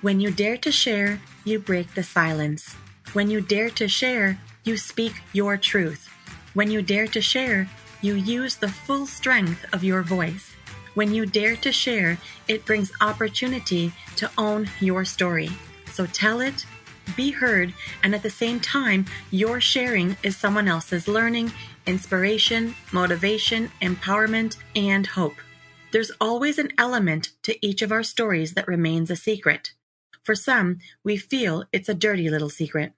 When you dare to share, you break the silence. When you dare to share, you speak your truth. When you dare to share, you use the full strength of your voice. When you dare to share, it brings opportunity to own your story. So tell it, be heard, and at the same time, your sharing is someone else's learning, inspiration, motivation, empowerment, and hope. There's always an element to each of our stories that remains a secret. For some, we feel it's a dirty little secret.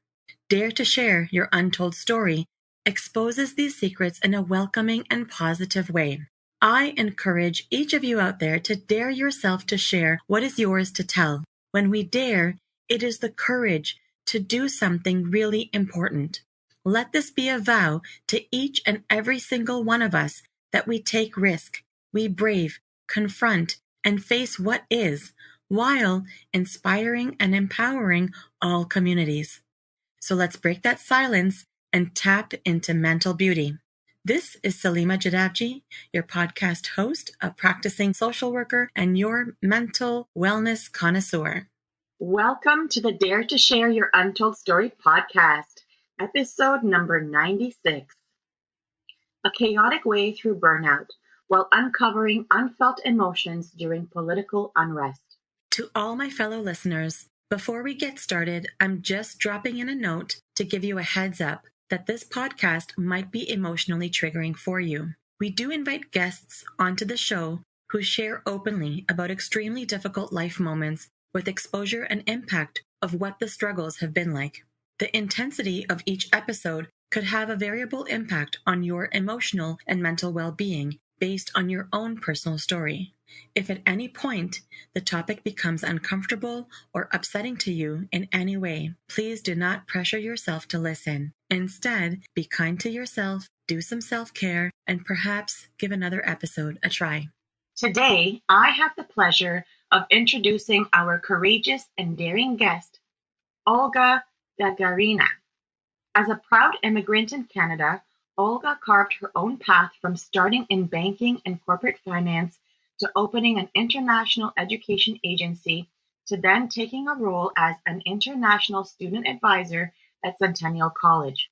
Dare to share your untold story exposes these secrets in a welcoming and positive way. I encourage each of you out there to dare yourself to share what is yours to tell. When we dare, it is the courage to do something really important. Let this be a vow to each and every single one of us that we take risk, we brave, confront, and face what is, while inspiring and empowering all communities. So let's break that silence and tap into mental beauty. This is Salima Jadavji, your podcast host, a practicing social worker, and your mental wellness connoisseur. Welcome to the Dare to Share Your Untold Story podcast, episode number 96. A chaotic way through burnout while uncovering unfelt emotions during political unrest. To all my fellow listeners, before we get started, I'm just dropping in a note to give you a heads up that this podcast might be emotionally triggering for you. We do invite guests onto the show who share openly about extremely difficult life moments with exposure and impact of what the struggles have been like. The intensity of each episode could have a variable impact on your emotional and mental well-being based on your own personal story. If at any point the topic becomes uncomfortable or upsetting to you in any way, please do not pressure yourself to listen. Instead, be kind to yourself, do some self-care, and perhaps give another episode a try. Today, I have the pleasure of introducing our courageous and daring guest, Olga Gagarina. As a proud immigrant in Canada, Olga carved her own path from starting in banking and corporate finance to opening an international education agency to then taking a role as an international student advisor at Centennial College.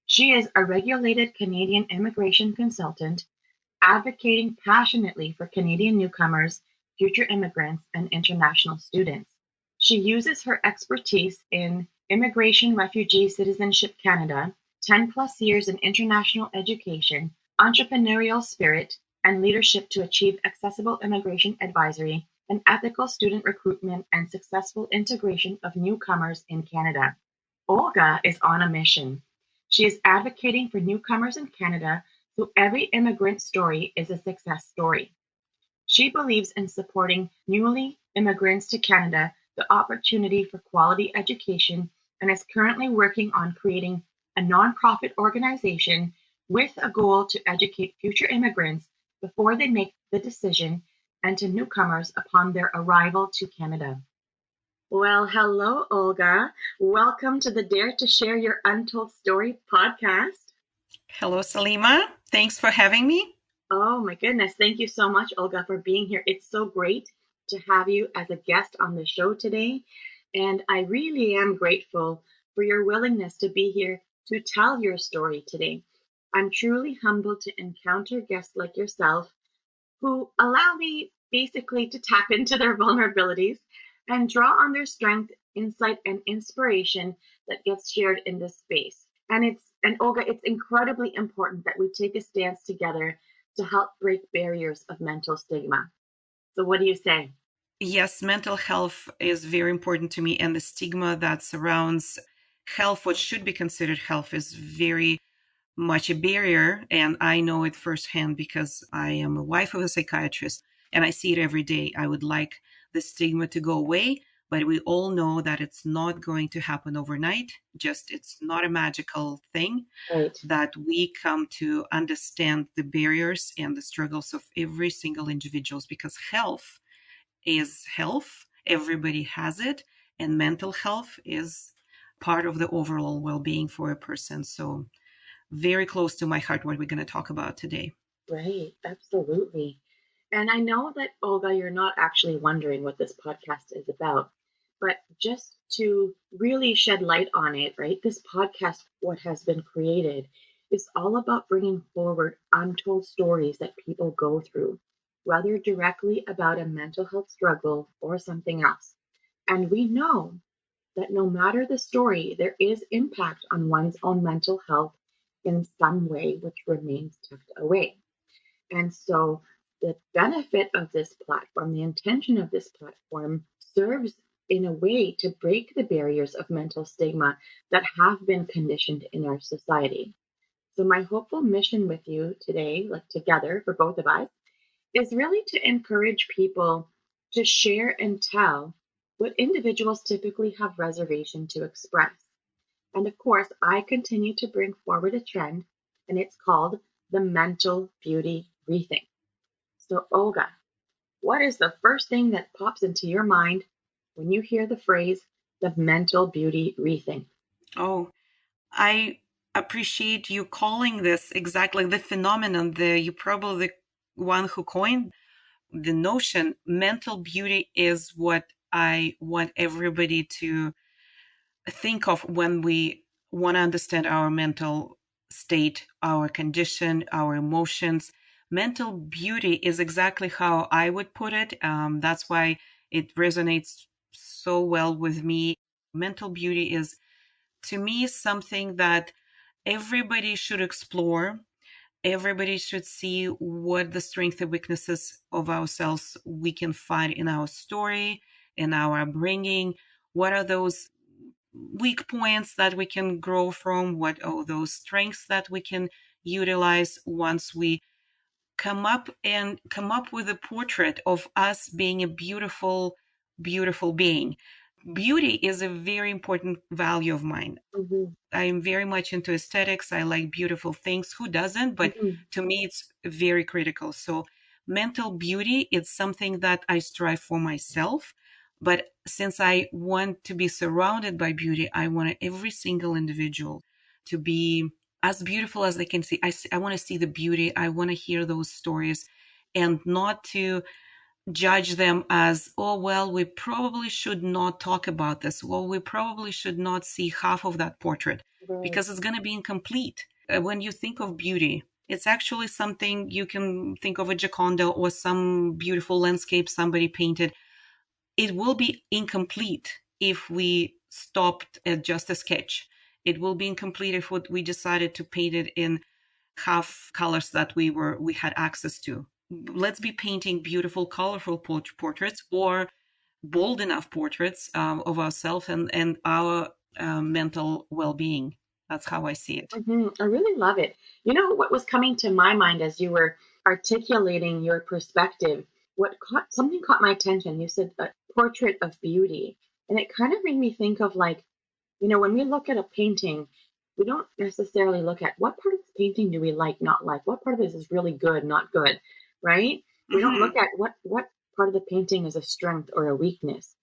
She is a regulated Canadian immigration consultant, advocating passionately for Canadian newcomers, future immigrants, and international students. She uses her expertise in Immigration, Refugee, Citizenship Canada, 10 plus years in international education, entrepreneurial spirit, and leadership to achieve accessible immigration advisory and ethical student recruitment and successful integration of newcomers in Canada. Olga is on a mission. She is advocating for newcomers in Canada so every immigrant story is a success story. She believes in supporting newly immigrants to Canada the opportunity for quality education and is currently working on creating a nonprofit organization with a goal to educate future immigrants before they make the decision and to newcomers upon their arrival to Canada. Well, hello, Olga. Welcome to the Dare to Share Your Untold Story podcast. Hello, Salima. Thanks for having me. Oh my goodness. Thank you so much, Olga, for being here. It's so great to have you as a guest on the show today. And I really am grateful for your willingness to be here to tell your story today. I'm truly humbled to encounter guests like yourself who allow me basically to tap into their vulnerabilities and draw on their strength, insight, and inspiration that gets shared in this space. And Olga, it's incredibly important that we take a stance together to help break barriers of mental stigma. So what do you say? Yes, mental health is very important to me, and the stigma that surrounds health, what should be considered health, is very much a barrier. And I know it firsthand because I am a wife of a psychiatrist and I see it every day. I would like the stigma to go away, but we all know that it's not going to happen overnight. It's not a magical thing. Right. That we come to understand the barriers and the struggles of every single individual, because health is health. Everybody has it. And mental health is part of the overall well-being for a person. So very close to my heart what we're going to talk about today. Right. Absolutely. And I know that, Olga, you're not actually wondering what this podcast is about. But just to really shed light on it, right? This podcast, what has been created, is all about bringing forward untold stories that people go through, whether directly about a mental health struggle or something else. And we know that no matter the story, there is impact on one's own mental health in some way, which remains tucked away. And so the benefit of this platform, the intention of this platform serves in a way to break the barriers of mental stigma that have been conditioned in our society. So my hopeful mission with you today, like together for both of us, is really to encourage people to share and tell what individuals typically have reservation to express. And of course, I continue to bring forward a trend, and it's called the mental beauty rethink. So, Olga, what is the first thing that pops into your mind when you hear the phrase the mental beauty rethink? Oh, I appreciate you calling this exactly the phenomenon. You're probably the one who coined the notion. Mental beauty is what I want everybody to think of when we want to understand our mental state, our condition, our emotions. Mental beauty is exactly how I would put it. That's why it resonates so well with me. Mental beauty is, to me, something that everybody should explore. Everybody should see what the strengths and weaknesses of ourselves we can find in our story, in our upbringing. What are those weak points that we can grow from? What are those strengths that we can utilize once we come up with a portrait of us being a beautiful, beautiful being? Beauty is a very important value of mine. Mm-hmm. I'm very much into aesthetics. I like beautiful things. Who doesn't? But Mm-hmm. to me, it's very critical. So, mental beauty is something that I strive for myself. But since I want to be surrounded by beauty, I want every single individual to be as beautiful as they can see. I want to see the beauty. I want to hear those stories and not to judge them as, oh, well, we probably should not talk about this. Well, we probably should not see half of that portrait Right. because it's going to be incomplete. When you think of beauty, it's actually something you can think of a Gioconda or some beautiful landscape somebody painted. It will be incomplete if we stopped at just a sketch. It will be incomplete if we decided to paint it in half colors that we had access to. Let's be painting beautiful, colorful portraits, or bold enough portraits of ourselves and our mental well-being. That's how I see it. Mm-hmm. I really love it. You know what was coming to my mind as you were articulating your perspective? Something caught my attention. You said a portrait of beauty, and it kind of made me think of like, when we look at a painting, we don't necessarily look at what part of the painting do we like, not like, what part of this is really good, not good, right? We don't Hmm. look at what part of the painting is a strength or a weakness.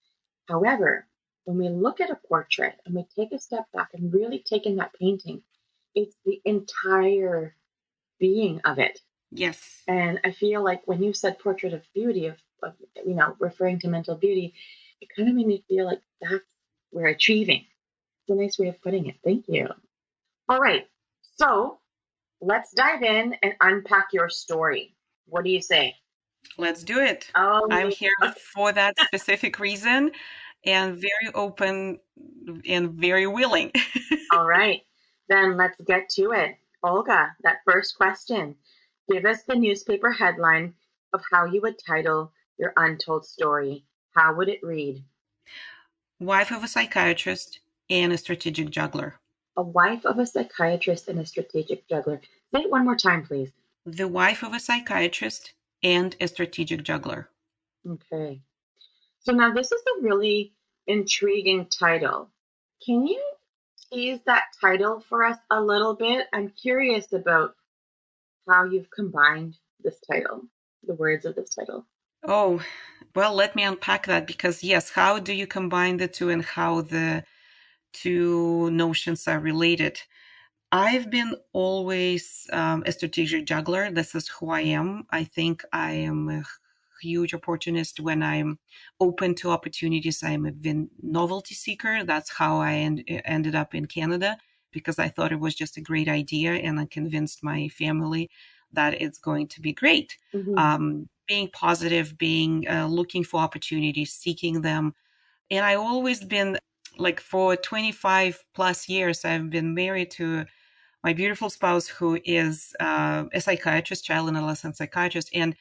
However, when we look at a portrait and we take a step back and really take in that painting, it's the entire being of it. Yes. And I feel like when you said portrait of beauty, of referring to mental beauty, it kind of made me feel like that's we're achieving. It's a nice way of putting it. Thank you. All right. So let's dive in and unpack your story. What do you say? Let's do it. Oh, I'm here yeah. for that specific reason and very open and very willing. All right. Then let's get to it. Olga, that first question. Give us the newspaper headline of how you would title your untold story. How would it read? Wife of a psychiatrist and a strategic juggler. A wife of a psychiatrist and a strategic juggler. Say it one more time, please. The wife of a psychiatrist and a strategic juggler. Okay. So now this is a really intriguing title. Can you tease that title for us a little bit? I'm curious about how you've combined this title, the words of this title. Oh, well, let me unpack that because, yes, how do you combine the two and how the two notions are related? I've been always a strategic juggler. This is who I am. I think I am a huge opportunist. When I'm open to opportunities, I'm a novelty seeker. That's how I ended up in Canada, because I thought it was just a great idea, and I convinced my family that it's going to be great. Being positive, being looking for opportunities, seeking them. And I always been like, for 25 plus years, I've been married to my beautiful spouse, who is a psychiatrist, child and adolescent psychiatrist. And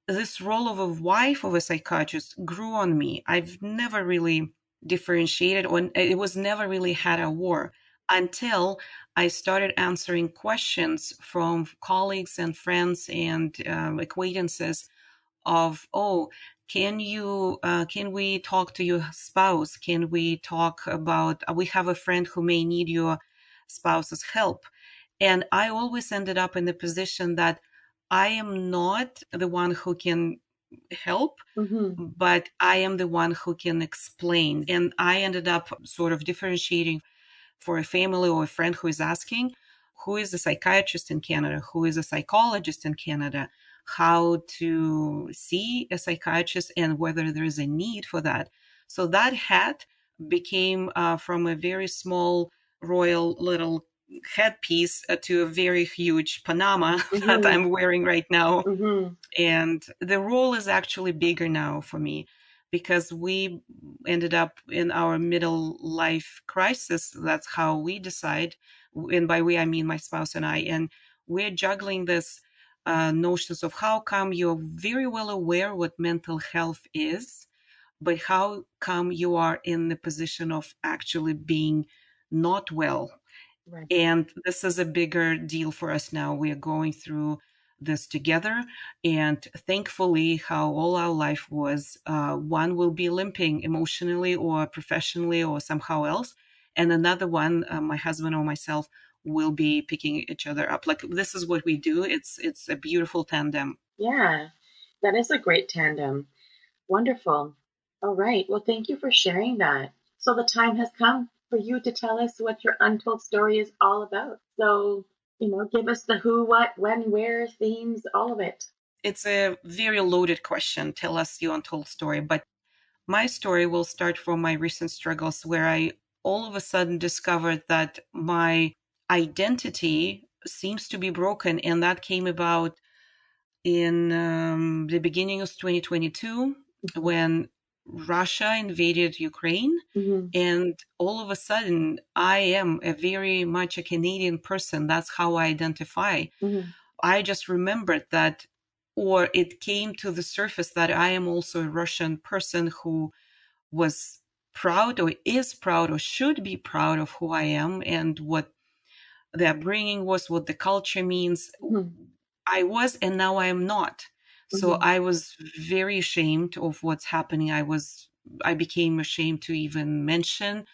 this role of a wife of a psychiatrist grew on me. I've never really differentiated, or it was never really had a war, until I started answering questions from colleagues and friends and acquaintances of, oh, can we talk to your spouse? Can we talk about, we have a friend who may need your spouse's help. And I always ended up in the position that I am not the one who can help, but I am the one who can explain. And I ended up sort of differentiating for a family or a friend who is asking, who is a psychiatrist in Canada, who is a psychologist in Canada, how to see a psychiatrist, and whether there is a need for that. So that hat became from a very small royal little headpiece to a very huge Panama that I'm wearing right now. And the role is actually bigger now for me, because we ended up in our middle life crisis. That's how we decide. And by we, I mean my spouse and I. And we're juggling this notions of how come you're very well aware what mental health is, but how come you are in the position of actually being not well. Right. And this is a bigger deal for us now. We are going through this together. And thankfully, how all our life was, one will be limping emotionally or professionally or somehow else. And another one, my husband or myself, will be picking each other up. Like, this is what we do. It's a beautiful tandem. Yeah, that is a great tandem. Wonderful. All right. Well, thank you for sharing that. So the time has come for you to tell us what your untold story is all about. So, give us the who, what, when, where, themes, all of it. It's a very loaded question. Tell us your untold story. But my story will start from my recent struggles, where I all of a sudden discovered that my identity seems to be broken. And that came about in the beginning of 2022, when Russia invaded Ukraine. And all of a sudden, I am a very much a Canadian person. That's how I identify. I just remembered that, or it came to the surface, that I am also a Russian person who was proud, or is proud, or should be proud of who I am and what the upbringing was, what the culture means. I was, and now I am not. So I was very ashamed of what's happening. I became ashamed to even mention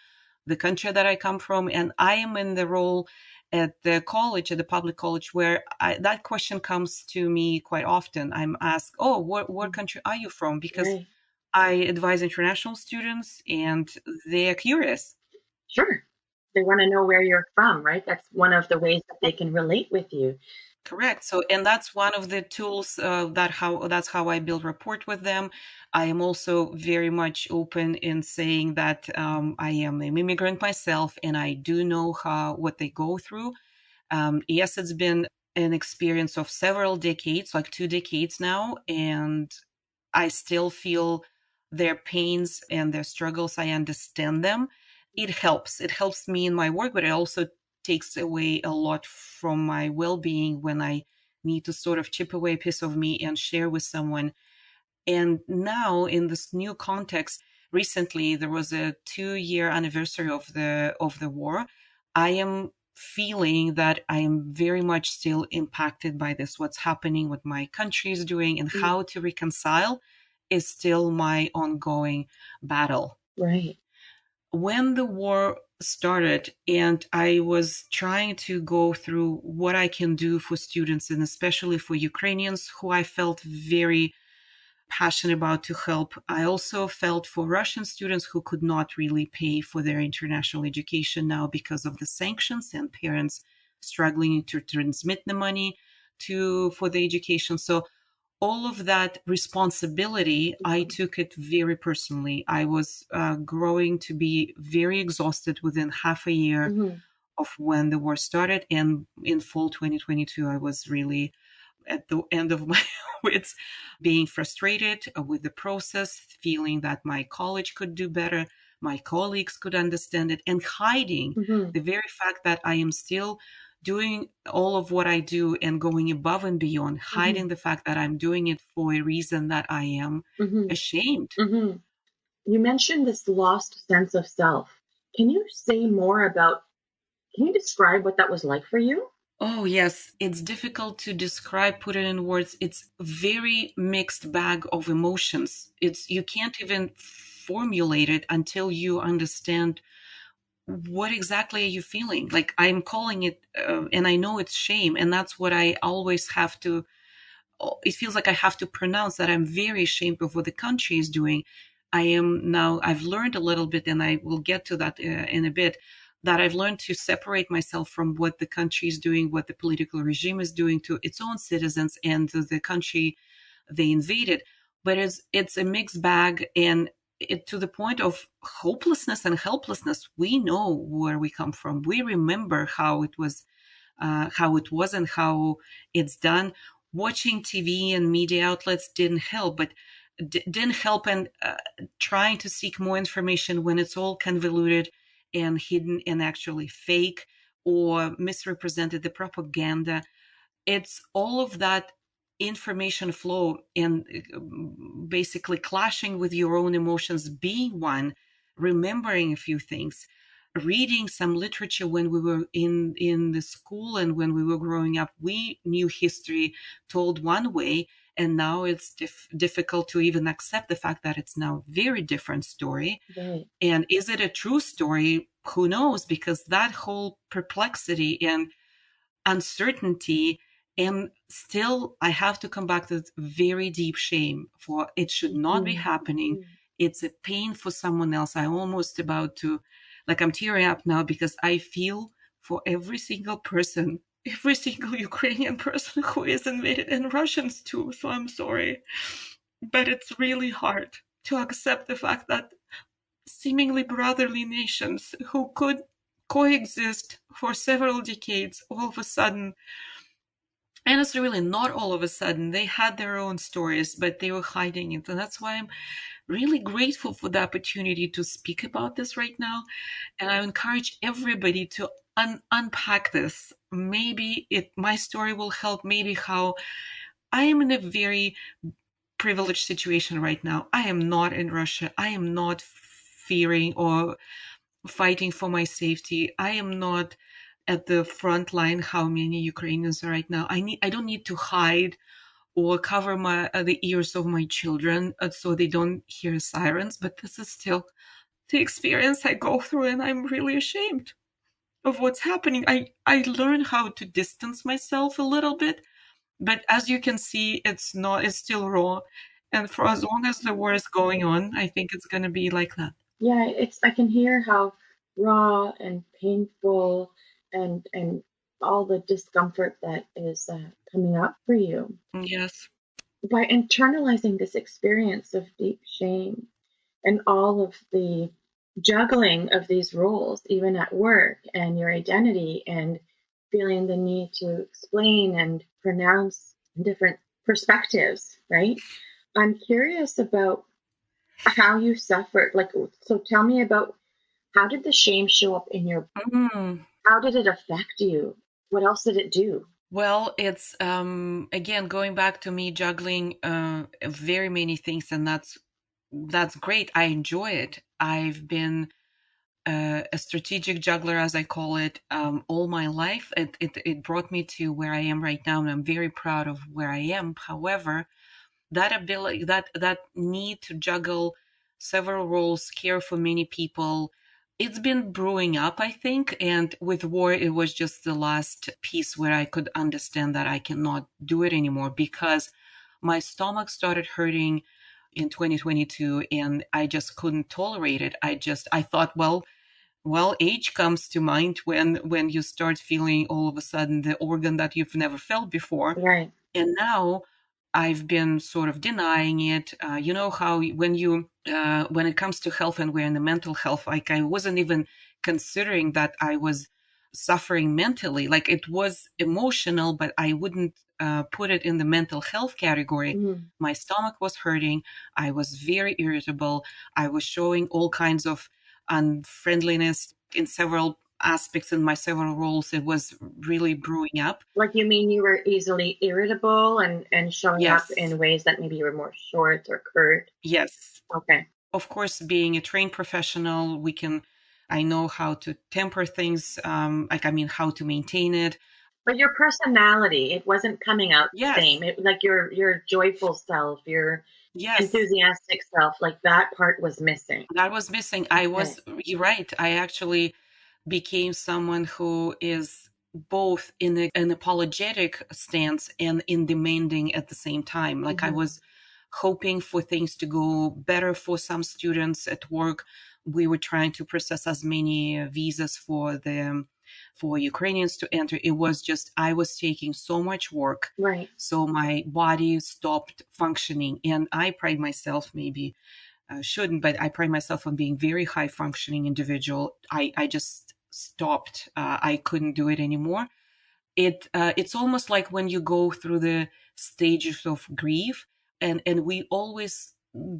the country that I come from. And I am in the role at the college, at the public college, where that question comes to me quite often. I'm asked, oh, what country are you from? Because I advise international students, and they are curious. Sure. They want to know where you're from, right? That's one of the ways that they can relate with you. Correct. So, and that's one of the tools that's how I build rapport with them. I am also very much open in saying that I am an immigrant myself, and I do know what they go through. Yes, it's been an experience of several decades, like 2 decades now, and I still feel their pains and their struggles. I understand them. It helps. It helps me in my work, but it also takes away a lot from my well-being when I need to sort of chip away a piece of me and share with someone. And now, in this new context, recently there was a 2-year anniversary of the war. I am feeling that I am very much still impacted by this. What's happening, what my country is doing, and how to reconcile is still my ongoing battle. Right. When the war started, and I was trying to go through what I can do for students, and especially for Ukrainians, who I felt very passionate about to help. I also felt for Russian students who could not really pay for their international education now because of the sanctions, and parents struggling to transmit the money for the education. So all of that responsibility, I took it very personally. I was growing to be very exhausted within half a year of when the war started. And in fall 2022, I was really at the end of my wits, being frustrated with the process, feeling that my college could do better, my colleagues could understand it, and hiding the very fact that I am still doing all of what I do and going above and beyond, hiding the fact that I'm doing it for a reason that I am ashamed. You mentioned this lost sense of self. Can you say more about, can you describe what that was like for you? Oh, yes. It's difficult to describe, put it in words. It's a very mixed bag of emotions. You can't even formulate it until you understand what exactly are you feeling. Like, I'm calling it, and I know it's shame, and that's what I always have to, it feels like I have to pronounce that I'm very ashamed of what the country is doing. I've learned a little bit, and I will get to that in a bit, that I've learned to separate myself from what the country is doing, what the political regime is doing to its own citizens and to the country they invaded. But it's a mixed bag, and to the point of hopelessness and helplessness. We know where we come from. We remember how it was and how it's done. Watching TV and media outlets didn't help, but didn't help, and trying to seek more information when it's all convoluted and hidden and actually fake or misrepresented, the propaganda. It's all of that information flow and basically clashing with your own emotions, being one, remembering a few things, reading some literature. When we were in the school and when we were growing up, we knew history told one way, and now it's difficult to even accept the fact that it's now a very different story. Right. And is it a true story? Who knows? Because that whole perplexity and uncertainty, and still I have to come back to very deep shame, for it should not be happening. It's a pain for someone else. I'm almost about to, like, I'm tearing up now because I feel for every single person, every single Ukrainian person who is invaded, and Russians too. So I'm sorry, but it's really hard to accept the fact that seemingly brotherly nations who could coexist for several decades, all of a sudden, and it's really not all of a sudden, they had their own stories, but they were hiding it. And that's why I'm really grateful for the opportunity to speak about this right now. And I encourage everybody to unpack this. Maybe my story will help. Maybe how I am in a very privileged situation right now. I am not in Russia. I am not fearing or fighting for my safety. I am not at the front line how many Ukrainians are right now. I don't need to hide or cover the ears of my children so they don't hear sirens, but this is still the experience I go through, and I'm really ashamed of what's happening. I learned how to distance myself a little bit, but as you can see, it's still raw. And for as long as the war is going on, I think it's going to be like that. Yeah, I can hear how raw and painful and all the discomfort that is coming up for you. Yes. By internalizing this experience of deep shame and all of the juggling of these roles, even at work, and your identity, and feeling the need to explain and pronounce different perspectives, right? I'm curious about how you suffered. Like, so tell me about, how did the shame show up in your, how did it affect you? What else did it do? Well, it's again going back to me juggling very many things, and that's great. I enjoy it. I've been a strategic juggler, as I call it, all my life. It brought me to where I am right now, and I'm very proud of where I am. However, that ability, that need to juggle several roles, care for many people, it's been brewing up, I think. And with war, it was just the last piece where I could understand that I cannot do it anymore, because my stomach started hurting in 2022 and I just couldn't tolerate it. I thought, well, age comes to mind when you start feeling all of a sudden the organ that you've never felt before. Right. And now I've been sort of denying it. You know how when it comes to health and we're in the mental health, like I wasn't even considering that I was suffering mentally. Like it was emotional, but I wouldn't put it in the mental health category. Mhm. My stomach was hurting. I was very irritable. I was showing all kinds of unfriendliness in several aspects in my several roles. It was really brewing up. Like, you mean you were easily irritable and showing up Yes. in ways that maybe you were more short or curt? Yes. Okay. Of course, being a trained professional, I know how to temper things, how to maintain it. But your personality, it wasn't coming out the Yes, same. It like your joyful self, your yes, enthusiastic self, like that part was missing. that was missing. Okay. You're right. I actually became someone who is both in an apologetic stance and in demanding at the same time. Like I Mhm. was hoping for things to go better for some students at work. We were trying to process as many visas for Ukrainians to enter. It was just I was taking so much work, Right. so my body stopped functioning. And I pride myself, maybe shouldn't, but I pride myself on being very high functioning individual. I just stopped. I couldn't do it anymore. It's almost like when you go through the stages of grief, and we always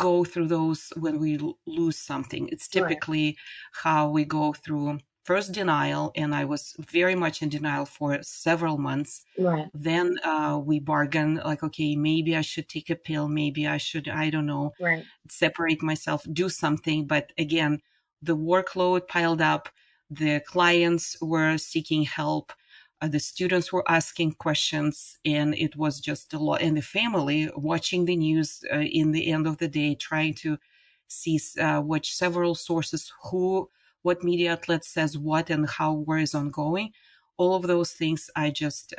go through those when we lose something. It's Right. typically how we go through first denial, and I was very much in denial for several months. Right. Then we bargain, like, okay, maybe I should take a pill, maybe I should, I don't know, Right. separate myself, do something. But again, the workload piled up, the clients were seeking help, the students were asking questions, and it was just a lot. And the family watching the news in the end of the day, trying to see which several sources, what media outlet says what, and how war is ongoing. All of those things I just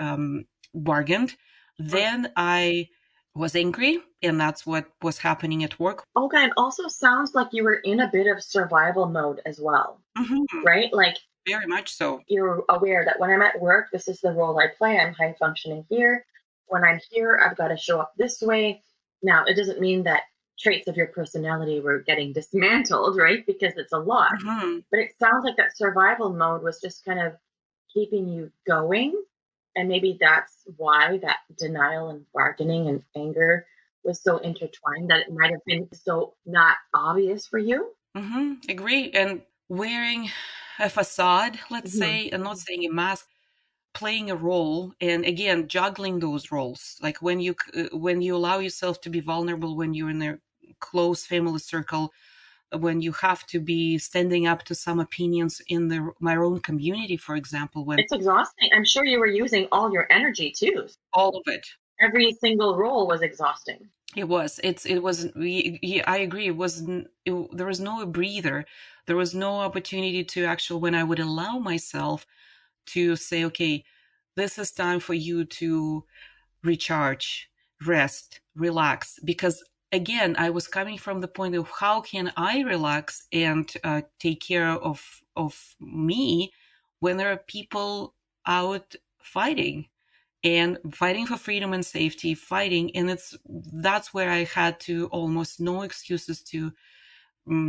bargained. Right. Then I was angry, and that's what was happening at work. Okay, it also sounds like you were in a bit of survival mode as well, Hmm. right? Like Very much so. you're aware that when I'm at work, this is the role I play. I'm high functioning here. When I'm here, I've got to show up this way. Now, it doesn't mean that traits of your personality were getting dismantled, right? Because it's a lot. Hmm. But it sounds like that survival mode was just kind of keeping you going. And maybe that's why that denial and bargaining and anger was so intertwined that it might have been so not obvious for you. Agree. And wearing a facade, let's Hmm. say, and not saying a mask, playing a role, and again juggling those roles. Like when you allow yourself to be vulnerable, when you're in a close family circle, when you have to be standing up to some opinions in my own community, for example, when It's exhausting. I'm sure you were using all your energy too. all of it. Every single role was exhausting. It was. I agree. There was no breather. There was no opportunity to actually, when I would allow myself to say, okay, this is time for you to recharge, rest, relax. Because again, I was coming from the point of how can I relax and take care of me when there are people out fighting and fighting for freedom and safety, fighting. And that's where I had to almost no excuses to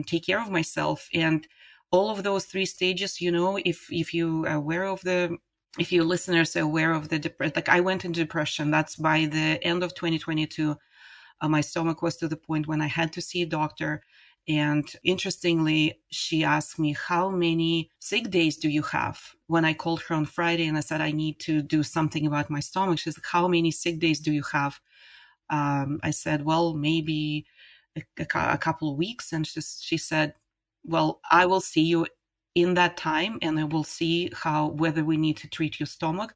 take care of myself. And all of those three stages, if you are aware of if your listeners are aware of the depression, like I went into depression. That's by the end of 2022. My stomach was to the point when I had to see a doctor. And interestingly, she asked me, how many sick days do you have? When I called her on Friday and I said, I need to do something about my stomach, she's like, how many sick days do you have? I said, well, maybe a couple of weeks. And she said, well, I will see you in that time, and I will see whether we need to treat your stomach,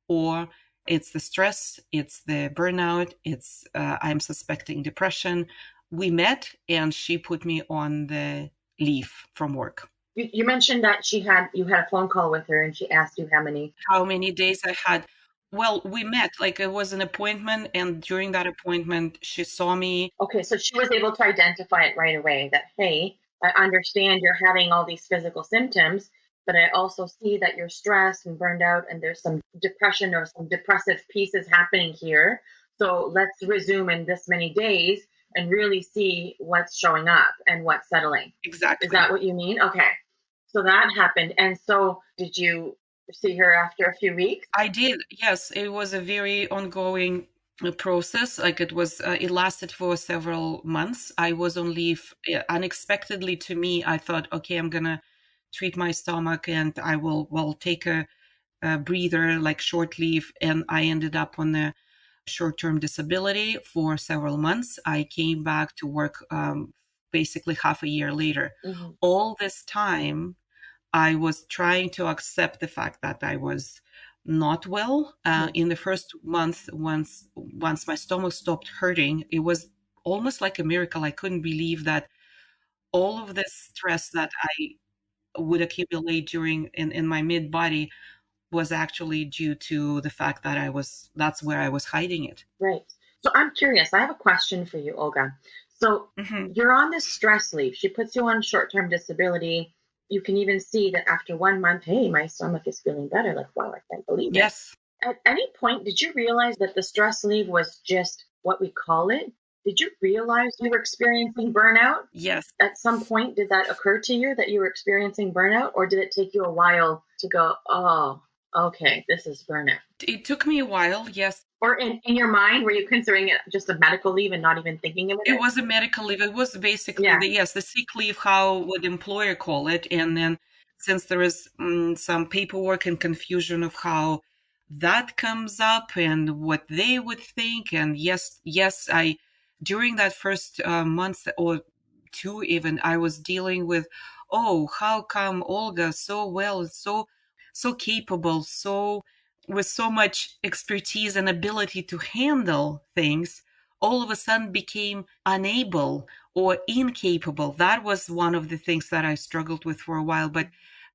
or it's the stress, it's the burnout, I'm suspecting depression. We met, and she put me on the leave from work. You mentioned that you had a phone call with her and she asked you how many. How many days I had? Well, we met, like it was an appointment, and during that appointment, she saw me. Okay, so she was able to identify it right away that, hey, I understand you're having all these physical symptoms, but I also see that you're stressed and burned out and there's some depression or some depressive pieces happening here. So let's resume in this many days and really see what's showing up and what's settling. Is Exactly. that what you mean? Okay. So that happened. And so did you see her after a few weeks? I did. Yes, it was a very ongoing process. Like it lasted for several months. I was on leave. Unexpectedly to me, I thought, okay, I'm gonna treat my stomach and I will take a breather, like short leave. And I ended up on a short-term disability for several months. I came back to work basically half a year later. Mm-hmm. All this time, I was trying to accept the fact that I was not well. In the first month, once my stomach stopped hurting, it was almost like a miracle. I couldn't believe that all of this stress that I would accumulate during in my mid body was actually due to the fact that that's where I was hiding it. Right. So I'm curious. I have a question for you, Olga. So you're on this stress leave. She puts you on short-term disability. You can even see that after 1 month, hey, my stomach is feeling better. Like, wow, I can't believe it. Yes. At any point, did you realize that the stress leave was just what we call it? Did you realize you were experiencing burnout? Yes. At some point, did that occur to you that you were experiencing burnout, or did it take you a while to go, oh, okay, this is burnout? It took me a while, yes. Or in your mind, were you considering it just a medical leave and not even thinking of it? It was a medical leave. It was basically Yeah. the sick leave, how would the employer call it? And then since there is some paperwork and confusion of how that comes up and what they would think. And yes, I during that first month or two even, I was dealing with, oh, how come Olga so well, so capable, so with so much expertise and ability to handle things, all of a sudden became unable or incapable. That was one of the things that I struggled with for a while. But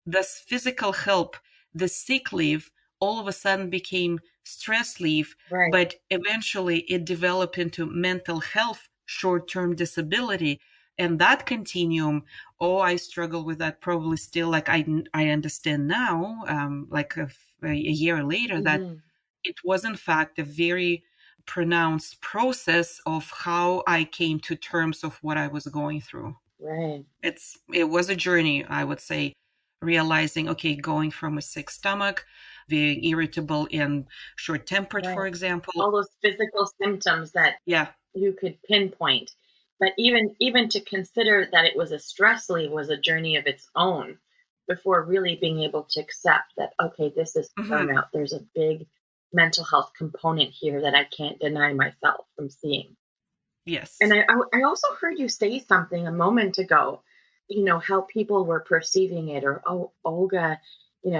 this physical help, the sick leave, all of a sudden became stress leave. Right. But eventually it developed into mental health, short-term disability. And that continuum, oh, I struggle with that probably still. Like I understand now, like a year later, that it was in fact a very pronounced process of how I came to terms of what I was going through. Right. It was a journey, I would say, realizing, okay, going from a sick stomach, being irritable and short-tempered, Right. for example. All those physical symptoms that you could pinpoint. But even to consider that it was a stress leave was a journey of its own before really being able to accept that, okay, this is burnout. There's a big mental health component here that I can't deny myself from seeing. Yes. And I also heard you say something a moment ago, how people were perceiving it, or, oh, Olga,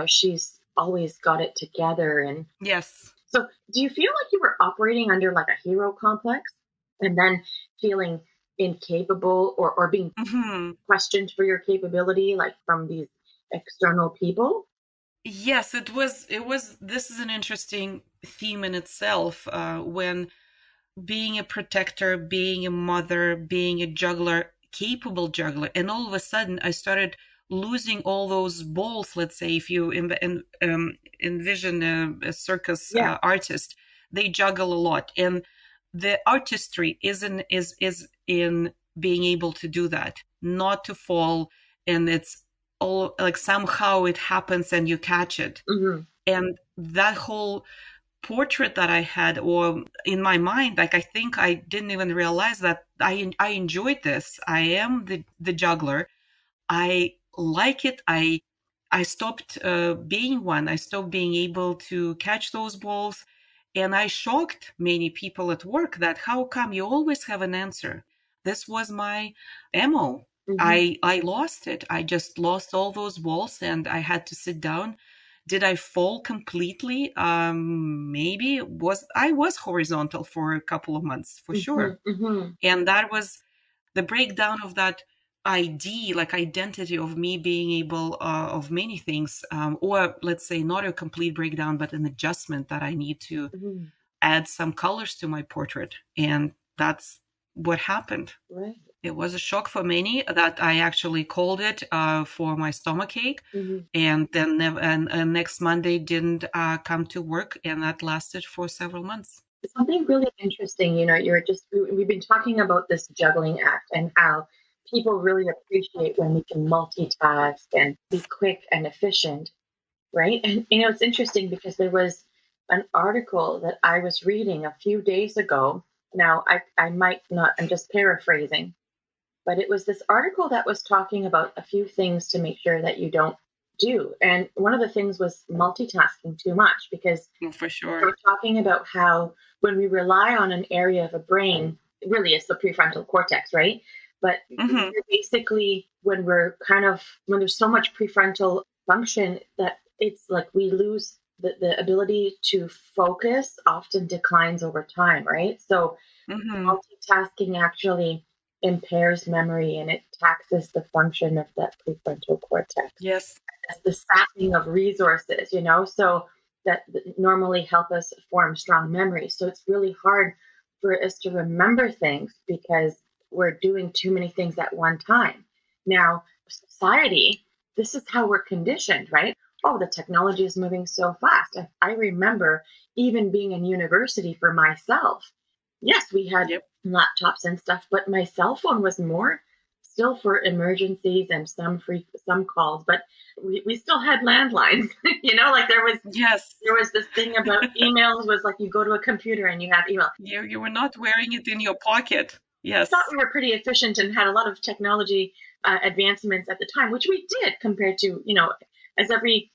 she's always got it together. And yes. So do you feel like you were operating under like a hero complex and then feeling incapable or being questioned for your capability, like from these external people? Yes, it was. This is an interesting theme in itself, when being a protector, being a mother, being a juggler, capable juggler, and all of a sudden I started losing all those balls. Let's say if you envision a circus artist, they juggle a lot, and the artistry is in being able to do that, not to fall, and it's all like somehow it happens and you catch it. And that whole portrait that I had, or in my mind, like I think I didn't even realize that I enjoyed this. I am the juggler. I like it. I stopped being one. I stopped being able to catch those balls, and I shocked many people at work that how come you always have an answer? This was my MO. I lost it. I just lost all those balls, and I had to sit down. Did I fall completely? Maybe I was horizontal for a couple of months for sure. And that was the breakdown of that like identity of me being able of many things, or let's say not a complete breakdown, but an adjustment that I need to add some colors to my portrait. And that's what happened. Right. It was a shock for many that I actually called it for my stomach ache, and then next Monday didn't come to work, and that lasted for several months. Something really interesting, we've been talking about this juggling act and how people really appreciate when we can multitask and be quick and efficient, right? And, it's interesting because there was an article that I was reading a few days ago. Now, I might not, I'm just paraphrasing, but it was this article that was talking about a few things to make sure that you don't do. And one of the things was multitasking too much, because For we're sure. talking about how when we rely on an area of a brain, really it's the prefrontal cortex, right? But Hmm. basically, when there's so much prefrontal function that it's like we lose the ability to focus often declines over time, right? So Hmm. multitasking actually impairs memory and it taxes the function of that prefrontal cortex. Yes. As the sapping of resources, so that normally help us form strong memories. So it's really hard for us to remember things because we're doing too many things at one time. Now, society, this is how we're conditioned, right? Oh, the technology is moving so fast. I remember even being in university for myself. Yes, we had Yep. laptops and stuff, but my cell phone was more still for emergencies and some calls, but we still had landlines. Like Yes. there was this thing about emails was like you go to a computer and you have email. You were not wearing it in your pocket. I thought Yes. we were pretty efficient and had a lot of technology advancements at the time, which we did compared to, as every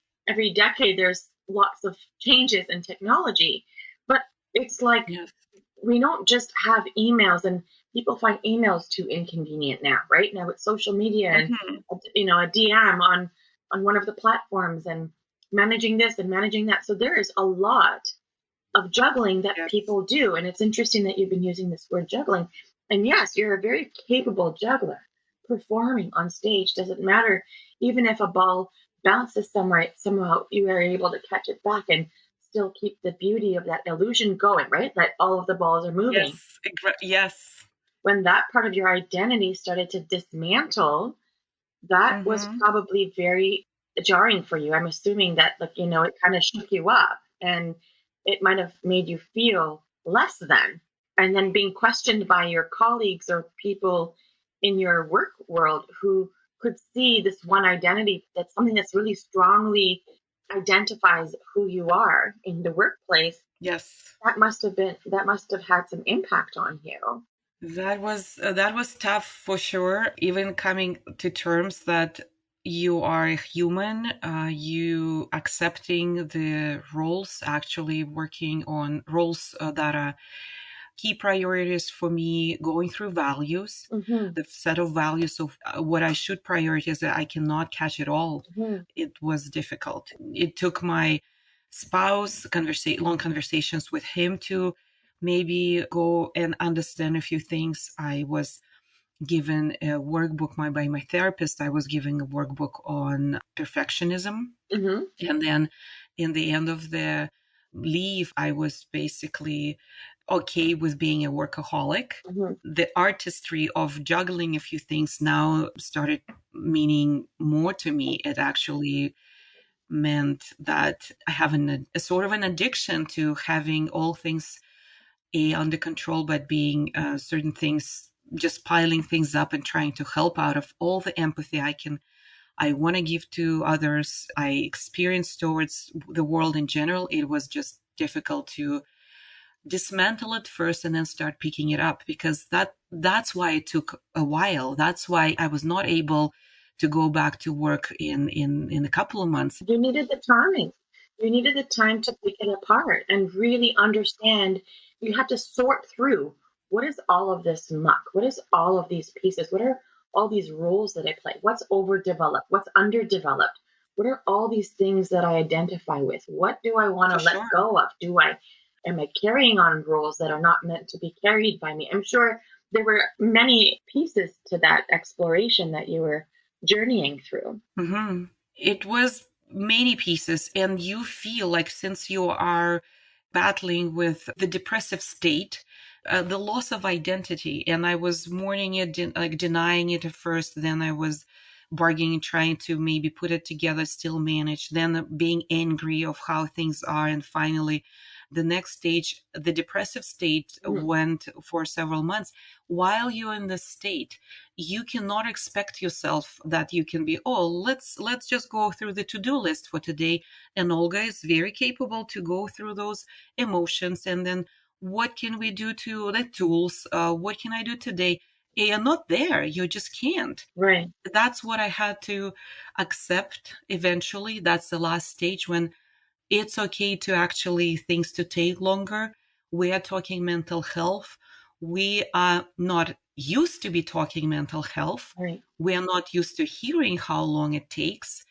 decade there's lots of changes in technology. But it's like Yes. we don't just have emails, and people find emails too inconvenient now, right? Now with social media and Hmm. a DM on one of the platforms and managing this and managing that. So there is a lot of juggling that Yes. people do, and it's interesting that you've been using this word juggling. And yes, you're a very capable juggler. Performing on stage doesn't matter, even if a ball bounces somewhere, somehow you are able to catch it back and still keep the beauty of that illusion going, right? That all of the balls are moving. Yes. Yes. When that part of your identity started to dismantle, that was Hmm. probably very jarring for you. I'm assuming that, like, it kind of shook you up and it might have made you feel less than. And then being questioned by your colleagues or people in your work world who could see this one identity, that's something that's really strongly identifies who you are in the workplace. Yes. That must have had some impact on you. That was tough for sure. Even coming to terms that you are a human, you accepting the roles, actually working on roles that are key priorities for me, going through values, Mm-hmm, the set of values of what I should prioritize that I cannot catch it all. mm-hmm, It was difficult. It took my spouse long conversations with him to maybe go and understand a few things. I was given a workbook by my therapist. I was given a workbook on perfectionism, mm-hmm, and then in the end of the leave, I was basically okay with being a workaholic. mm-hmm. The artistry of juggling a few things now started meaning more to me. It actually meant that I have a sort of an addiction to having all things under control, but being certain things, just piling things up and trying to help out of all the empathy I want to give to others, I experience towards the world in general. It was just difficult to dismantle it first and then start picking it up, because that's why it took a while. That's why I was not able to go back to work in a couple of months. You needed the time. You needed the time to pick it apart and really understand. You have to sort through what is all of this muck? What is all of these pieces? What are all these roles that I play? What's overdeveloped? What's underdeveloped? What are all these things that I identify with? What do I want For to let sure. go of? Am I carrying on roles that are not meant to be carried by me? I'm sure there were many pieces to that exploration that you were journeying through. Hmm. It was many pieces, and you feel like, since you are battling with the depressive state, the loss of identity, and I was mourning it, like denying it at first, then I was bargaining, trying to maybe put it together, still manage, then being angry of how things are, and finally the next stage, the depressive state, went for several months. While you're in this state, you cannot expect yourself that you can be, oh, let's just go through the to-do list for today. And Olga is very capable to go through those emotions, and then what can we do to the tools? What can I do today? You're not there. You just can't. Right. That's what I had to accept eventually. That's the last stage when it's okay to actually things to take longer. We are talking mental health. We are not used to be talking mental health. Right. We are not used to hearing how long it takes.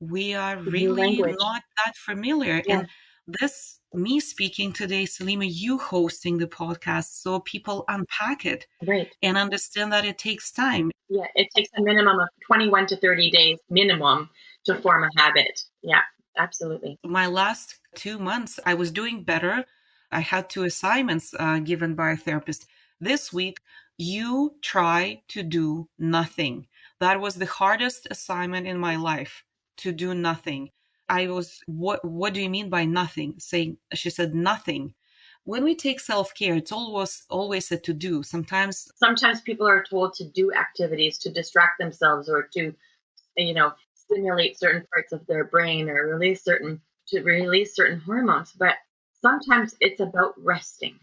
We are The new really language. not that familiar. Yeah. And this, me speaking today, Salima, you hosting the podcast, so people unpack it Right. and understand that it takes time. Yeah, it takes a minimum of 21 to 30 days minimum to form a habit. Yeah, absolutely. My last 2 months, I was doing better. I had 2 assignments given by a therapist. This week, you try to do nothing. That was the hardest assignment in my life, to do nothing. I was, what do you mean by nothing? She said, nothing. When we take self-care, it's always a to do. Sometimes people are told to do activities to distract themselves or to, stimulate certain parts of their brain or release certain hormones. But sometimes it's about resting.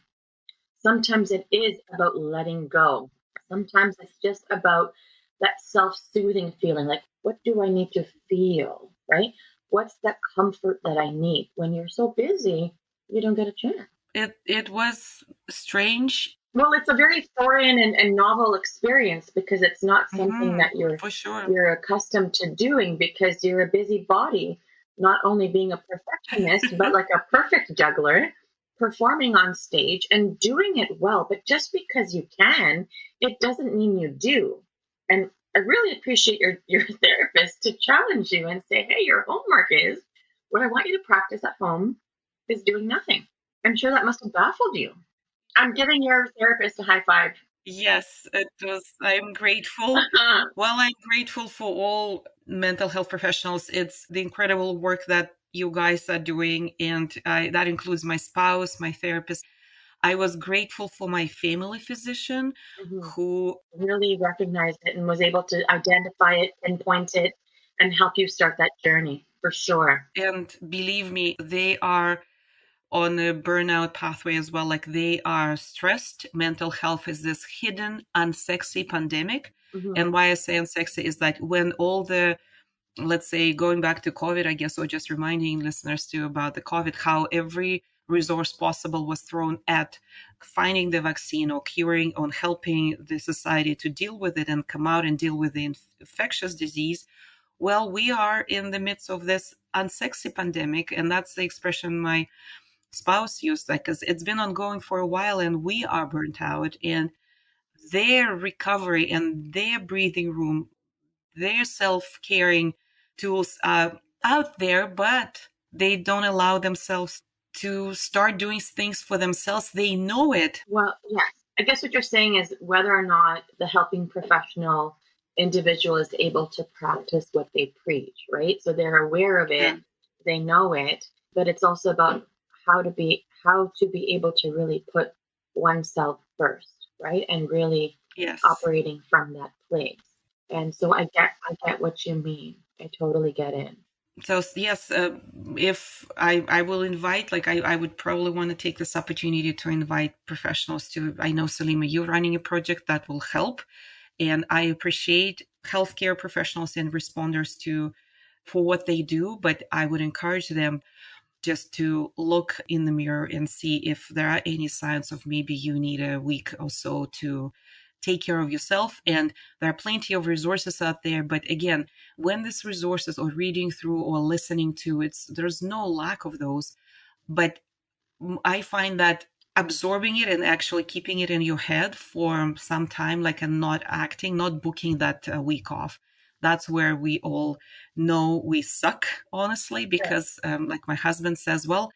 Sometimes it is about letting go. Sometimes it's just about that self-soothing feeling, like, what do I need to feel, right? What's that comfort that I need? When you're so busy, you don't get a chance. it was strange. Well, it's a very foreign and novel experience because it's not something that For sure. you're accustomed to doing because you're a busy body, not only being a perfectionist, but like a perfect juggler, performing on stage and doing it well. But just because you can, it doesn't mean you do. And I really appreciate your therapist to challenge you and say, hey, your homework is what I want you to practice at home is doing nothing. I'm sure that must have baffled you. I'm giving your therapist a high five. Yes, it was. I'm grateful. Well, I'm grateful for all mental health professionals. It's the incredible work that you guys are doing, and that includes my spouse, my therapist. I was grateful for my family physician who really recognized it and was able to identify it, pinpoint it, and help you start that journey for sure. and believe me, they are on a burnout pathway as well. Like, they are stressed. Mental health is this hidden, unsexy pandemic. And why I say unsexy is that when all the, let's say, going back to COVID, I guess, or just reminding listeners too about the COVID, how every resource possible was thrown at finding the vaccine or curing, on helping the society to deal with it and come out and deal with the infectious disease. Well, we are in the midst of this unsexy pandemic, and that's the expression my spouse used, like, because it's been ongoing for a while and we are burnt out, and their recovery and their breathing room, their self-caring tools are out there, but they don't allow themselves to start doing things for themselves. They know it. Well, yes. I guess what you're saying is whether or not the helping professional individual is able to practice what they preach, right? So they're aware of it, Yeah. they know it, but it's also about how to be able to really put oneself first, right? And really Yes. operating from that place. And so I get what you mean. I totally get it. So yes, if I will invite, like, I would probably want to take this opportunity to invite professionals to, I know, Salima, you're running a project that will help. And I appreciate healthcare professionals and responders for what they do, but I would encourage them just to look in the mirror and see if there are any signs of maybe you need a week or so to take care of yourself. And there are plenty of resources out there. But again, when these resources, or reading through or listening to, there's no lack of those. But I find that absorbing it and actually keeping it in your head for some time, like, and not acting, not booking that week off. That's where we all know we suck, honestly, because like my husband says, well,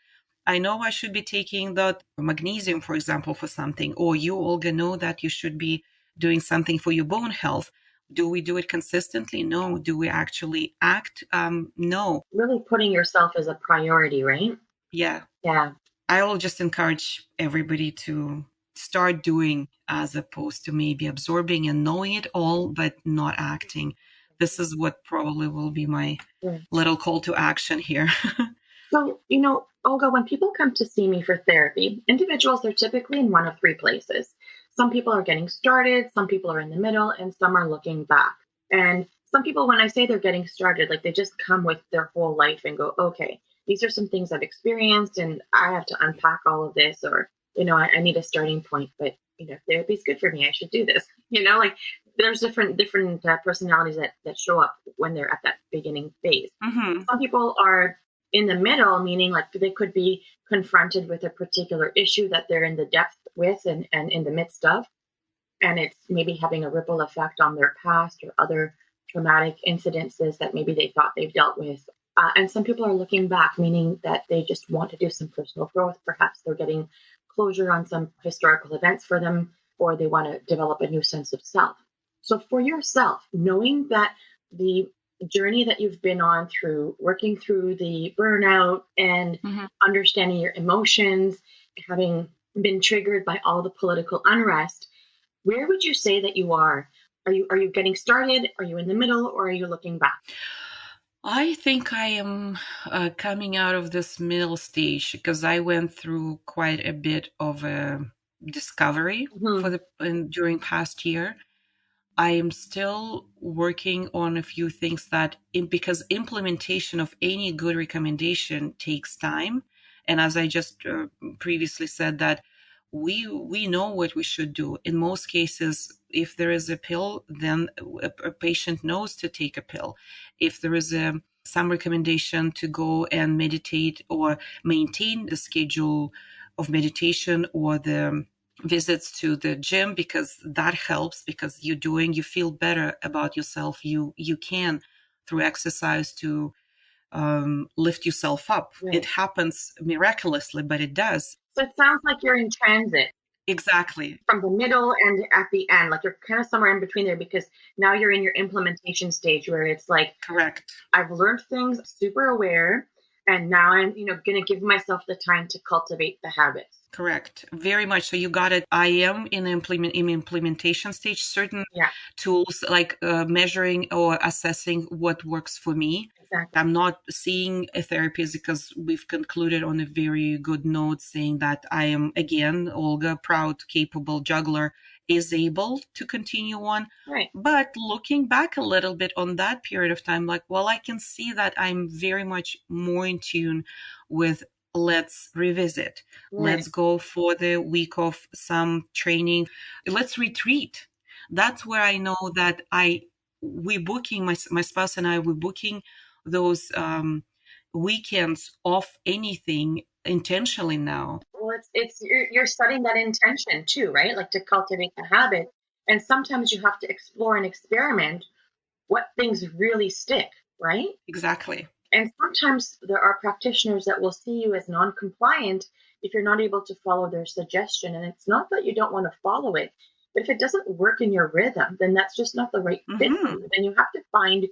I know I should be taking that magnesium, for example, for something, or you, Olga, know that you should be doing something for your bone health. Do we do it consistently? No. Do we actually act? No. Really putting yourself as a priority, right? Yeah. Yeah. I will just encourage everybody to start doing as opposed to maybe absorbing and knowing it all, but not acting. This is what probably will be my Right. little call to action here. So, Olga, when people come to see me for therapy, individuals are typically in one of three places. Some people are getting started, some people are in the middle, and some are looking back. And some people, when I say they're getting started, like they just come with their whole life and go, okay, these are some things I've experienced and I have to unpack all of this, or, I need a starting point, but, therapy is good for me. I should do this. Like there's different personalities that show up when they're at that beginning phase. Mm-hmm. Some people are in the middle, meaning like they could be confronted with a particular issue that they're in the depth with and in the midst of, and it's maybe having a ripple effect on their past or other traumatic incidences that maybe they thought they've dealt with. And some people are looking back, meaning that they just want to do some personal growth. Perhaps they're getting closure on some historical events for them, or they want to develop a new sense of self. So for yourself, knowing that the journey that you've been on through working through the burnout and understanding your emotions, having been triggered by all the political unrest, where would you say that you are? Are you getting started? Are you in the middle, or are you looking back? I think I am coming out of this middle stage because I went through quite a bit of a discovery during past year. I am still working on a few things because implementation of any good recommendation takes time. And as I just previously said, that we know what we should do. In most cases, if there is a pill, then a patient knows to take a pill. If there is some recommendation to go and meditate or maintain the schedule of meditation or the visits to the gym, because that helps, because you feel better about yourself. You can, through exercise, to lift yourself up. Right. It happens miraculously, but it does. So it sounds like you're in transit Exactly. from the middle and at the end, like you're kind of somewhere in between there, because now you're in your implementation stage where it's like, Correct. I've learned things, super aware, and now I'm, going to give myself the time to cultivate the habits. Correct. Very much. So you got it. I am in the implementation stage. Certain tools like measuring or assessing what works for me. Exactly. I'm not seeing a therapist because we've concluded on a very good note saying that I am, again, Olga, proud, capable juggler, is able to continue on. Right. But looking back a little bit on that period of time, like, well, I can see that I'm very much more in tune with let's revisit. Right. Let's go for the week of some training. Let's retreat. That's where I know that we're booking, my spouse and I, we're booking those weekends off anything intentionally now. Well, you're setting that intention too, right? Like to cultivate the habit. And sometimes you have to explore and experiment what things really stick, right? Exactly. And sometimes there are practitioners that will see you as non-compliant if you're not able to follow their suggestion. And it's not that you don't want to follow it, but if it doesn't work in your rhythm, then that's just not the right fit for you. Then you have to find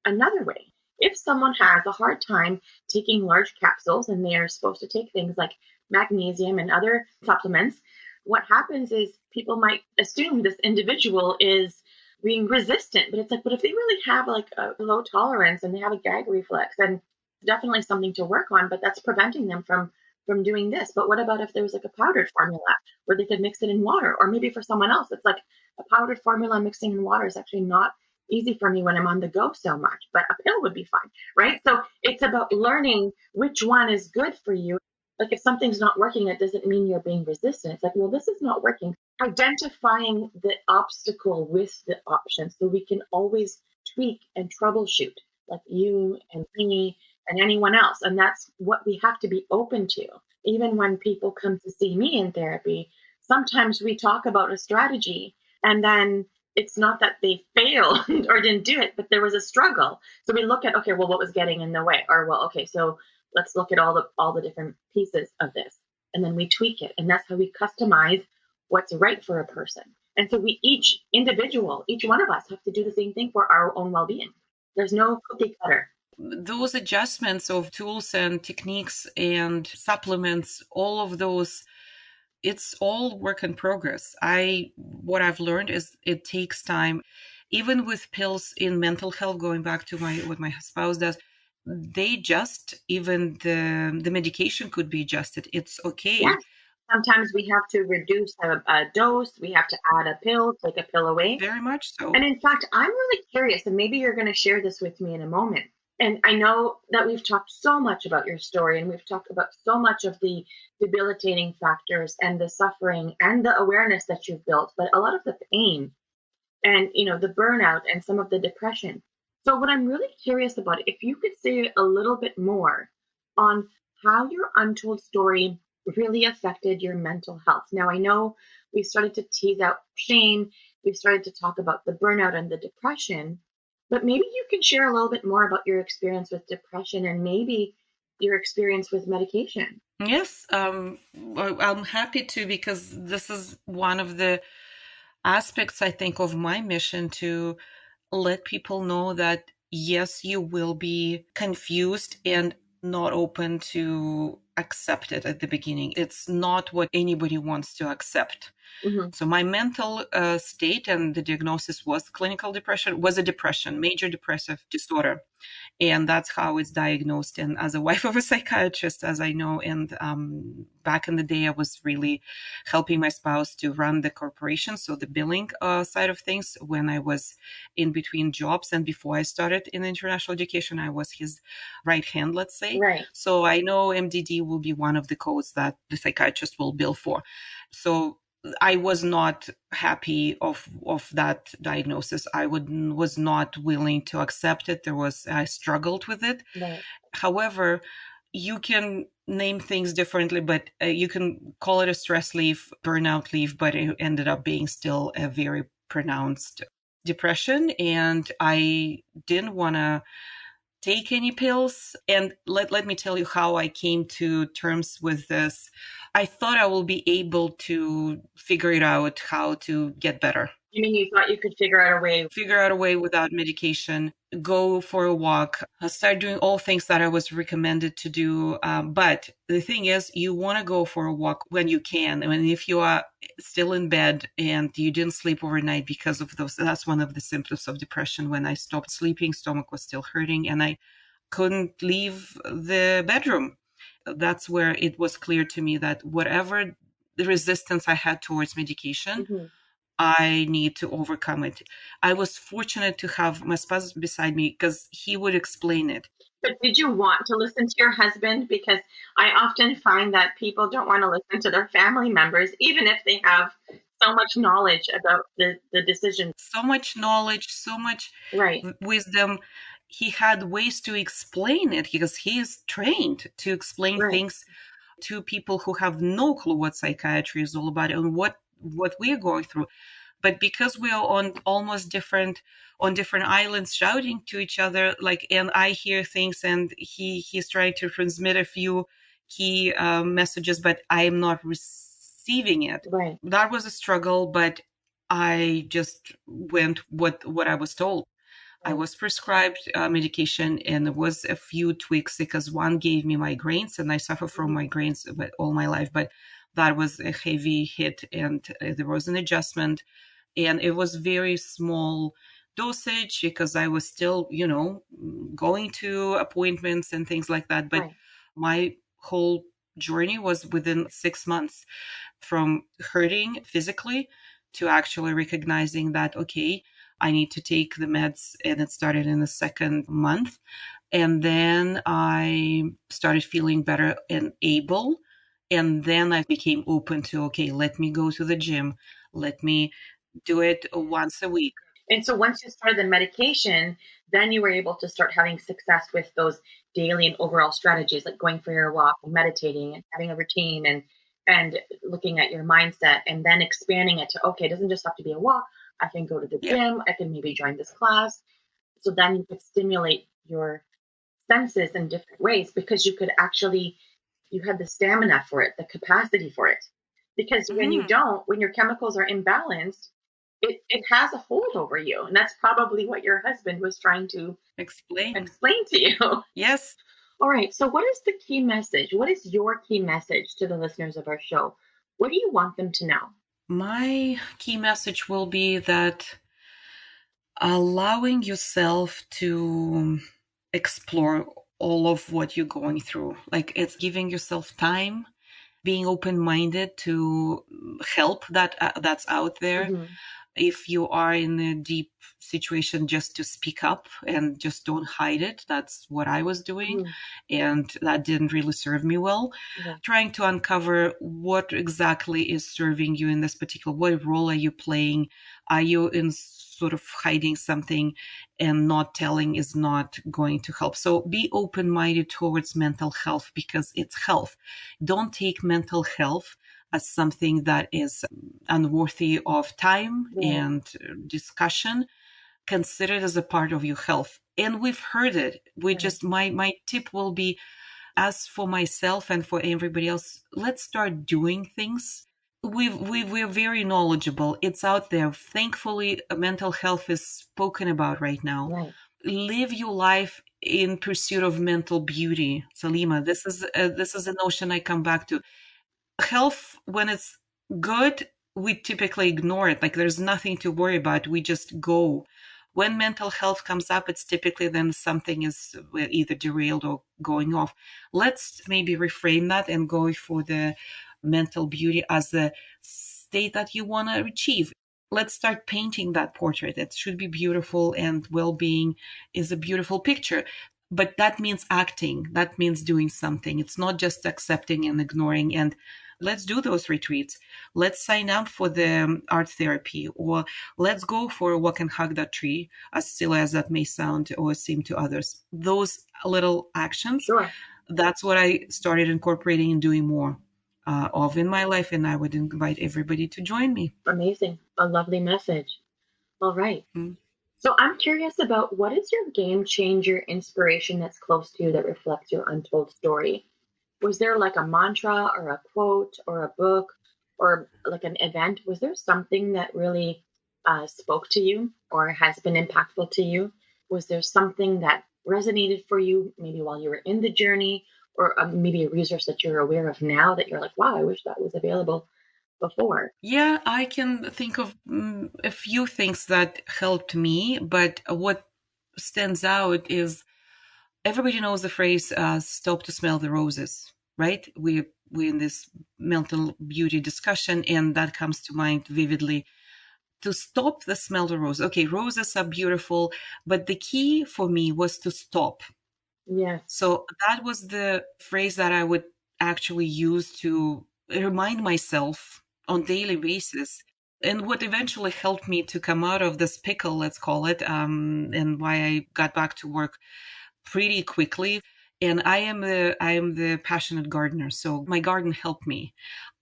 another way. If someone has a hard time taking large capsules and they are supposed to take things like magnesium and other supplements, what happens is people might assume this individual is being resistant, but it's like, but if they really have like a low tolerance and they have a gag reflex, then definitely something to work on, but that's preventing them from doing this. But what about if there was like a powdered formula where they could mix it in water? Or maybe for someone else, it's like a powdered formula mixing in water is actually not easy for me when I'm on the go so much, but a pill would be fine, right? So it's about learning which one is good for you. Like if something's not working, it doesn't mean you're being resistant. It's like, well, this is not working. Identifying the obstacle with the option so we can always tweak and troubleshoot, like you and me and anyone else. And that's what we have to be open to. Even when people come to see me in therapy, sometimes we talk about a strategy and then it's not that they failed or didn't do it, but there was a struggle. So we look at, okay, well, what was getting in the way? Or, well, okay, so let's look at all the different pieces of this. And then we tweak it. And that's how we customize what's right for a person. And so we each one of us have to do the same thing for our own well-being. There's no cookie cutter. those adjustments of tools and techniques and supplements, all of those, it's all work in progress. What I've learned is it takes time. Even with pills in mental health, going back to what my spouse does, they just, even the medication could be adjusted. It's okay. Yes. Sometimes we have to reduce a dose. We have to add a pill, take a pill away. Very much so. And in fact, I'm really curious, and maybe you're going to share this with me in a moment. And I know that we've talked so much about your story, and we've talked about so much of the debilitating factors and the suffering and the awareness that you've built, but a lot of the pain and, the burnout and some of the depression. So what I'm really curious about, if you could say a little bit more on how your untold story really affected your mental health. Now, I know we started to tease out shame, we've started to talk about the burnout and the depression, but maybe you can share a little bit more about your experience with depression and maybe your experience with medication. Yes, I'm happy to, because this is one of the aspects, I think, of my mission, to let people know that yes, you will be confused and not open to accept it at the beginning. It's not what anybody wants to accept. Mm-hmm. So my mental state, and the diagnosis was clinical depression, was a depression, major depressive disorder. And that's how it's diagnosed. And as a wife of a psychiatrist, as I know, and back in the day, I was really helping my spouse to run the corporation, so the billing side of things, when I was in between jobs. And before I started in international education, I was his right hand, let's say. Right. So I know MDD will be one of the codes that the psychiatrist will bill for. So I was not happy of that diagnosis. I was not willing to accept it. I struggled with it. Right. However, you can name things differently, but you can call it a stress leave, burnout leave, but it ended up being still a very pronounced depression. And I didn't want to take any pills. And let me tell you how I came to terms with this. I thought I will be able to figure it out, how to get better. You mean you thought you could figure out a way? Without medication, go for a walk, start doing all things that I was recommended to do. But the thing is, you want to go for a walk when you can. I mean, if you are still in bed and you didn't sleep overnight because of those, that's one of the symptoms of depression. When I stopped sleeping, stomach was still hurting and I couldn't leave the bedroom. That's where it was clear to me that whatever the resistance I had towards medication, Mm-hmm. I need to overcome it. I was fortunate to have my spouse beside me because he would explain it. But did you want to listen to your husband? Because I often find that people don't want to listen to their family members, even if they have so much knowledge about the decision. So much knowledge, so much Right. wisdom. He had ways to explain it because he is trained to explain Right. things to people who have no clue what psychiatry is all about and what we're going through. But because we are on different islands shouting to each other, and I hear things and he's trying to transmit a few key messages, but I am not receiving it. Right. That was a struggle, but I just went what I was told. I was prescribed medication, and there was a few tweaks because one gave me migraines, and I suffer from migraines all my life. But that was a heavy hit, and there was an adjustment, and it was very small dosage because I was still, going to appointments and things like that. But Right. my whole journey was within 6 months, from hurting physically to actually recognizing that, okay, I need to take the meds. And it started in the second month. And then I started feeling better and able. And then I became open to, okay, let me go to the gym. Let me do it once a week. And so once you started the medication, then you were able to start having success with those daily and overall strategies, like going for your walk and meditating and having a routine and looking at your mindset and then expanding it to, okay, it doesn't just have to be a walk. I can go to the gym. I can maybe join this class. So then you could stimulate your senses in different ways because you had the stamina for it, the capacity for it. Because when you Mhm. don't, when your chemicals are imbalanced, it has a hold over you. And that's probably what your husband was trying to Explain. explain to you. Yes. All right. So, what is the key message? What is your key message to the listeners of our show? What do you want them to know? My key message will be that allowing yourself to explore all of what you're going through, like it's giving yourself time, being open-minded to help that's out there. Mm-hmm. If you are in a deep situation, just to speak up and just don't hide it. That's what I was doing, Mm-hmm. and that didn't really serve me well. Yeah. Trying to uncover what exactly is serving you in this particular, what role are you playing? Are you in sort of hiding something, and not telling is not going to help. So be open-minded towards mental health, because it's health. Don't take mental health as something that is unworthy of time Right. and discussion. Consider it as a part of your health. And we've heard it. We Right. just, my tip will be, as for myself and for everybody else, let's start doing things. We're very knowledgeable. It's out there. Thankfully, mental health is spoken about right now. Right. Live your life in pursuit of mental beauty. Salima, this is a notion I come back to. Health, when it's good, we typically ignore it. Like there's nothing to worry about. We just go. When mental health comes up, it's typically then something is either derailed or going off. Let's maybe reframe that and go for the mental beauty as the state that you want to achieve. Let's start painting that portrait. It should be beautiful, and well-being is a beautiful picture. But that means acting. That means doing something. It's not just accepting and ignoring. And let's do those retreats. Let's sign up for the art therapy, or let's go for a walk and hug that tree, as silly as that may sound or seem to others. Those little actions, Sure. that's what I started incorporating and doing more of in my life. And I would invite everybody to join me. Amazing. A lovely message. All right. Mm. So, I'm curious about what is your game changer inspiration that's close to you that reflects your untold story? Was there like a mantra or a quote or a book or like an event? Was there something that really spoke to you or has been impactful to you? Was there something that resonated for you maybe while you were in the journey, or maybe a resource that you're aware of now that you're like, wow, I wish that was available before? Yeah, I can think of a few things that helped me, but what stands out is everybody knows the phrase "stop to smell the roses," right? We're in this mental beauty discussion, and that comes to mind vividly. To stop the smell the roses. Okay, roses are beautiful, but the key for me was to stop. Yes. So that was the phrase that I would actually use to remind myself on daily basis. And what eventually helped me to come out of this pickle, let's call it, and why I got back to work pretty quickly. And I am the passionate gardener, so my garden helped me.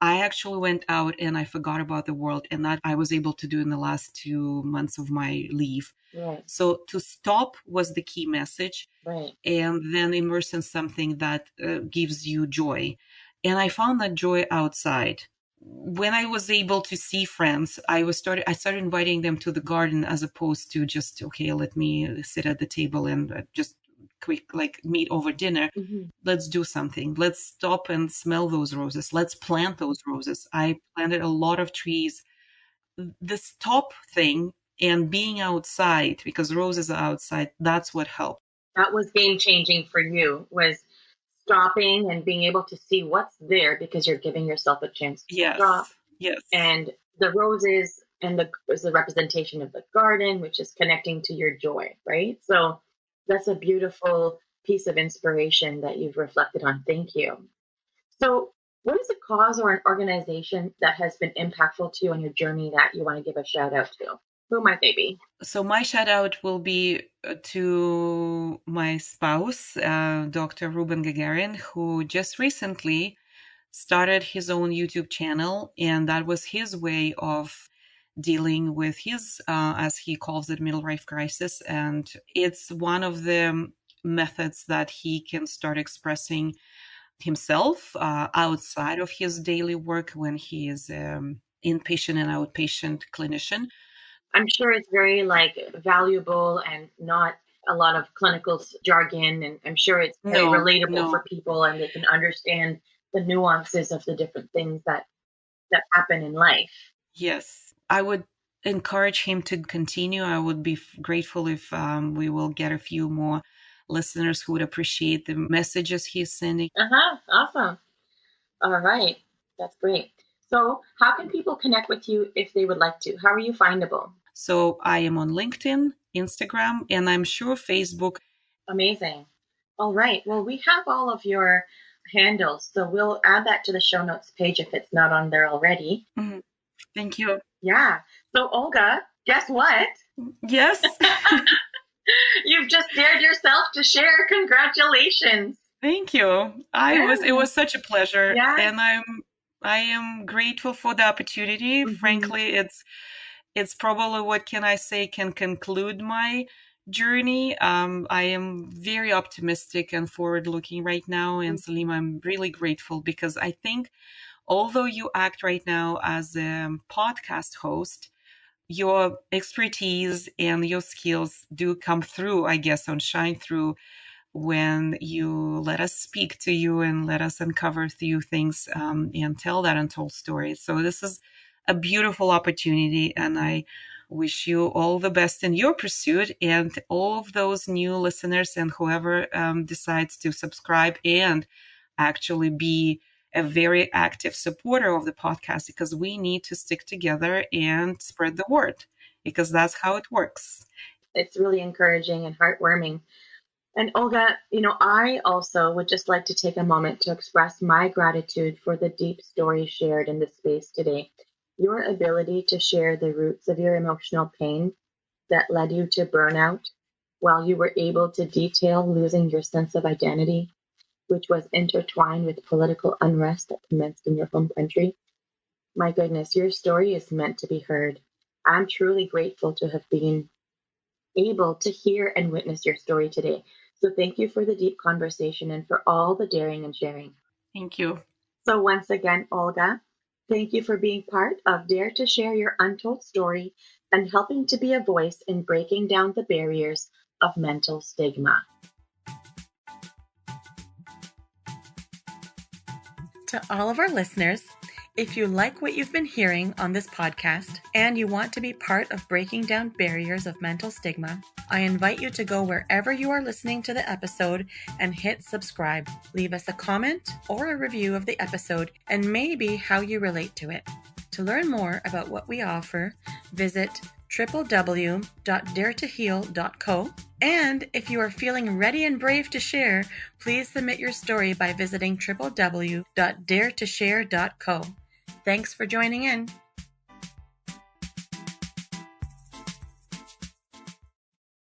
I actually went out and I forgot about the world, and that I was able to do in the last 2 months of my leave. Right. So to stop was the key message, Right. and then immerse in something that gives you joy. And I found that joy outside. When I was able to see friends, I started inviting them to the garden, as opposed to just, okay, let me sit at the table and just quick like meet over dinner. Hmm. Let's do something. Let's stop and smell those roses. Let's plant those roses. I planted a lot of trees. This top thing and being outside, because roses are outside, that's what helped. That was game changing for you, was stopping and being able to see what's there because you're giving yourself a chance to stop. Yes, yes. And the roses and the is the representation of the garden, which is connecting to your joy, right? So that's a beautiful piece of inspiration that you've reflected on. Thank you. So, what is a cause or an organization that has been impactful to you on your journey that you want to give a shout out to? Who might they be? So my shout out will be to my spouse, Dr. Ruben Gagarin, who just recently started his own YouTube channel, and that was his way of dealing with his, as he calls it, middle life crisis. And it's one of the methods that he can start expressing himself outside of his daily work when he is inpatient and outpatient clinician. I'm sure it's very like valuable and not a lot of clinical jargon. And I'm sure it's very No, relatable for no, people and they can understand the nuances of the different things that happen in life. yes. I would encourage him to continue. I would be grateful if we will get a few more listeners who would appreciate the messages he's sending. Uh-huh. Awesome. All right. That's great. So how can people connect with you if they would like to? How are you findable? So I am on LinkedIn, Instagram, and I'm sure Facebook. Amazing. All right. Well, we have all of your handles, so we'll add that to the show notes page if it's not on there already. Mhm. Thank you. Yeah. So, Olga, guess what? Yes. You've just dared yourself to share. Congratulations. Thank you. It was such a pleasure, Yeah. and I am grateful for the opportunity. Frankly, it's probably, what can I say, can conclude my journey. I am very optimistic and forward looking right now. And Salim, I'm really grateful because I think although you act right now as a podcast host, your expertise and your skills do come through, I guess, and shine through when you let us speak to you and let us uncover a few things and tell that untold story. So this is a beautiful opportunity, and I wish you all the best in your pursuit, and all of those new listeners and whoever decides to subscribe and actually be a very active supporter of the podcast, because we need to stick together and spread the word, because that's how it works. It's really encouraging and heartwarming. And Olga, I also would just like to take a moment to express my gratitude for the deep story shared in this space today. Your ability to share the roots of your emotional pain that led you to burnout, while you were able to detail losing your sense of identity, which was intertwined with political unrest that commenced in your home country. My goodness, your story is meant to be heard. I'm truly grateful to have been able to hear and witness your story today. So thank you for the deep conversation and for all the daring and sharing. Thank you. So once again, Olga, thank you for being part of Dare to Share Your Untold Story and helping to be a voice in breaking down the barriers of mental stigma. To all of our listeners, if you like what you've been hearing on this podcast and you want to be part of breaking down barriers of mental stigma, I invite you to go wherever you are listening to the episode and hit subscribe. Leave us a comment or a review of the episode and maybe how you relate to it. To learn more about what we offer, visit www.daretoheal.co. And if you are feeling ready and brave to share, please submit your story by visiting www.daretoshare.co. Thanks for joining in.